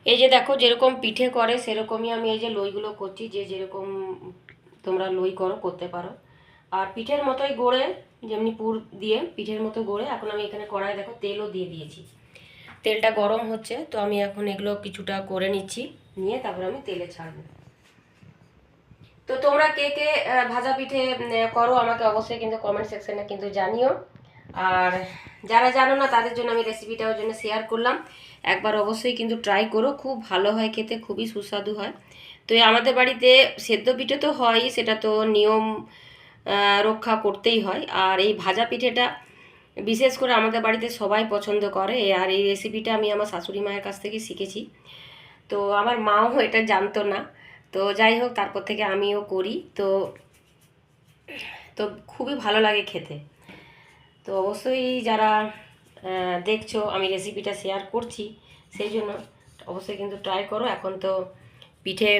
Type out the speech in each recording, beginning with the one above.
এই যে দেখো যেরকম পিঠে করে সেরকমই আমি এই যে লইগুলো করছি, যে যেরকম তোমরা লই করো করতে পারো। আর পিঠের মতোই গড়ে, যেমনি পুর দিয়ে পিঠের মতো গড়ে, এখন আমি এখানে কড়াই দেখো তেলও দিয়ে দিয়েছি। তেলটা গরম হচ্ছে, তো আমি এখন এগুলো কিছুটা করে নিচ্ছি, নিয়ে তারপর আমি তেলে ছাড়বো। তো তোমরা কে কে ভাজা পিঠে করো আমাকে অবশ্যই কিন্তু কমেন্ট সেকশনে কিন্তু জানিও। আর যারা জানো না তাদের জন্য আমি রেসিপিটা ওর জন্য শেয়ার করলাম। একবার অবশ্যই কিন্তু ট্রাই করো, খুব ভালো হয় খেতে, খুবই সুস্বাদু হয়। তো আমাদের বাড়িতে সেদ্ধ পিঠে তো হয়ই, সেটা তো নিয়ম রক্ষা করতেই হয়। আর এই ভাজা পিঠেটা বিশেষ করে আমাদের বাড়িতে সবাই পছন্দ করে। আর এই রেসিপিটা আমি আমার শাশুড়ি মায়ের কাছ থেকে শিখেছি। তো আমার মাও এটা জানতো না। তো যাই হোক, তারপর থেকে আমিও করি। তো তো খুবই ভালো লাগে খেতে। তো অবশ্যই যারা দেখছো আমি রেসিপিটা শেয়ার করছি, সেই জন্য অবশ্যই কিন্তু ট্রাই করো। এখন তো পিঠে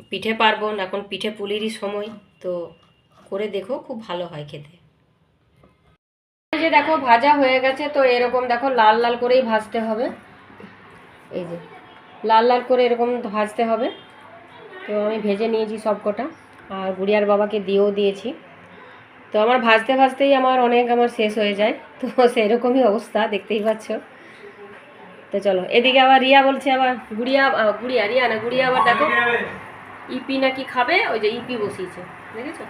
পিঠে পার্বণ, এখন পিঠে পুলিরই সময়। তো করে দেখো, খুব ভালো হয় খেতে। এই যে দেখো ভাজা হয়ে গেছে, তো এরকম দেখো লাল লাল করেই ভাজতে হবে। এই যে লাল লাল করে এরকম ভাজতে হবে। তো আমি ভেজে নিয়েছি সব কটা, আর গুড়িয়ার বাবাকে দিয়েও দিয়েছি। তো আমার ভাজতে ভাজতেই আমার শেষ হয়ে যায়, তো সেরকমই অবস্থা দেখতেই পাচ্ছ। তো চলো, এদিকে আবার রিয়া বলছে, আবার গুড়িয়া গুড়িয়া রিয়া না গুড়িয়া আবার দেখো ইপি নাকি খাবে, ওই যে ইপি বসিয়েছে, দেখেছো।